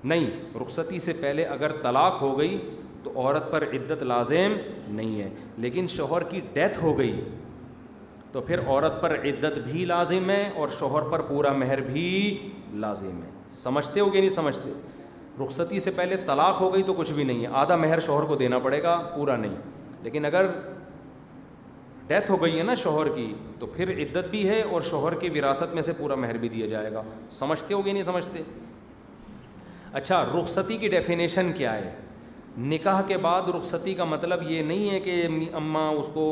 نہیں, رخصتی سے پہلے اگر طلاق ہو گئی تو عورت پر عدت لازم نہیں ہے, لیکن شوہر کی ڈیتھ ہو گئی تو پھر عورت پر عدت بھی لازم ہے اور شوہر پر پورا مہر بھی لازم ہے. سمجھتے ہو کہ نہیں سمجھتے؟ رخصتی سے پہلے طلاق ہو گئی تو کچھ بھی نہیں ہے, آدھا مہر شوہر کو دینا پڑے گا, پورا نہیں. لیکن اگر ڈیتھ ہو گئی ہے نا شوہر کی تو پھر عدت بھی ہے اور شوہر کی وراثت میں سے پورا مہر بھی دیا جائے گا. سمجھتے ہو کہ نہیں سمجھتے؟ اچھا, رخصتی کی ڈیفینیشن کیا ہے؟ نکاح کے بعد رخصتی کا مطلب یہ نہیں ہے کہ اماں اس کو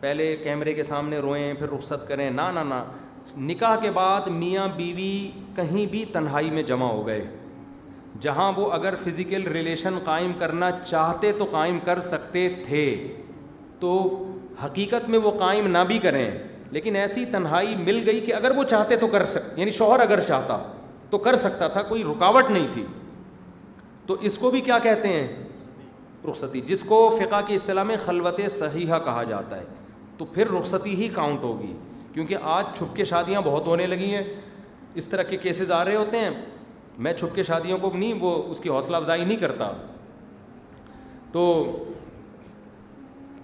پہلے کیمرے کے سامنے روئیں پھر رخصت کریں, نہ نہ نہ. نکاح کے بعد میاں بیوی کہیں بھی تنہائی میں جمع ہو گئے, جہاں وہ اگر فزیکل ریلیشن قائم کرنا چاہتے تو قائم کر سکتے تھے, تو حقیقت میں وہ قائم نہ بھی کریں, لیکن ایسی تنہائی مل گئی کہ اگر وہ چاہتے تو کر سکتے, یعنی شوہر اگر چاہتا تو کر سکتا تھا, کوئی رکاوٹ نہیں تھی. تو اس کو بھی کیا کہتے ہیں؟ رخصتی, جس کو فقہ کی اصطلاح میں خلوت صحیحہ کہا جاتا ہے. تو پھر رخصتی ہی کاؤنٹ ہوگی, کیونکہ آج چھپ کے شادیاں بہت ہونے لگی ہیں, اس طرح کے کیسز آ رہے ہوتے ہیں. میں چھپ کے شادیوں کو نہیں, وہ اس کی حوصلہ افزائی نہیں کرتا, تو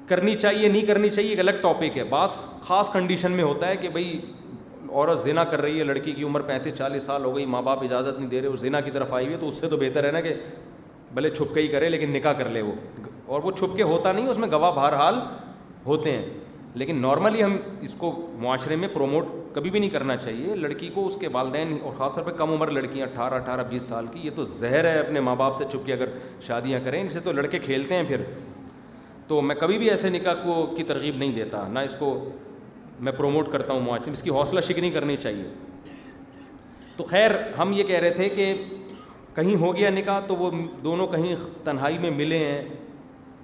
کرنی چاہیے نہیں کرنی چاہیے ایک الگ ٹاپک ہے. بعض خاص کنڈیشن میں ہوتا ہے کہ بھئی عورت زنا کر رہی ہے, لڑکی کی عمر 35-40 سال ہو گئی, ماں باپ اجازت نہیں دے رہے, وہ زنا کی طرف آئی ہوئی ہے, تو اس سے تو بہتر ہے نا کہ بھلے چھپ کے ہی کرے لیکن نکاح کر لے وہ. اور وہ چھپ کے ہوتا نہیں, اس میں گواہ بہرحال ہوتے ہیں, لیکن نارملی ہم اس کو معاشرے میں پروموٹ کبھی بھی نہیں کرنا چاہیے. لڑکی کو اس کے والدین, اور خاص طور پہ کم عمر لڑکیاں 18-20 سال کی, یہ تو زہر ہے اپنے ماں باپ سے چھپ کے اگر شادیاں کریں, ان سے تو لڑکے کھیلتے ہیں پھر. تو میں کبھی بھی ایسے نکاح کو کی ترغیب نہیں دیتا, نہ اس کو میں پروموٹ کرتا ہوں معاشرے میں, اس کی حوصلہ شکنی کرنی چاہیے. تو خیر, ہم یہ کہہ رہے تھے کہ کہیں ہو گیا نکاح تو وہ دونوں کہیں تنہائی میں ملے ہیں,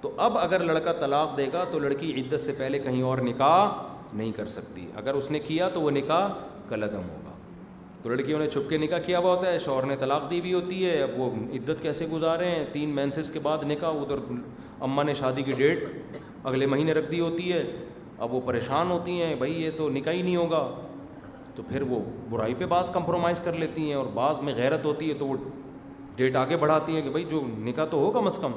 تو اب اگر لڑکا طلاق دے گا تو لڑکی عدت سے پہلے کہیں اور نکاح نہیں کر سکتی. اگر اس نے کیا تو وہ نکاح کالعدم ہوگا. تو لڑکیوں نے چھپ کے نکاح کیا ہوا ہوتا ہے, شوہر نے طلاق دی ہوئی ہوتی ہے, اب وہ عدت کیسے گزاریں, 3 مینسز کے بعد نکاح, ادھر اماں نے شادی کی ڈیٹ اگلے مہینے رکھ دی ہوتی ہے, اب وہ پریشان ہوتی ہیں, بھائی یہ تو نکاح ہی نہیں ہوگا. تو پھر وہ برائی پہ بعض کمپرومائز کر لیتی ہیں, اور بعض میں غیرت ہوتی ہے تو وہ ڈیٹ آگے بڑھاتی ہیں کہ بھائی جو نکاح تو ہو کم از کم.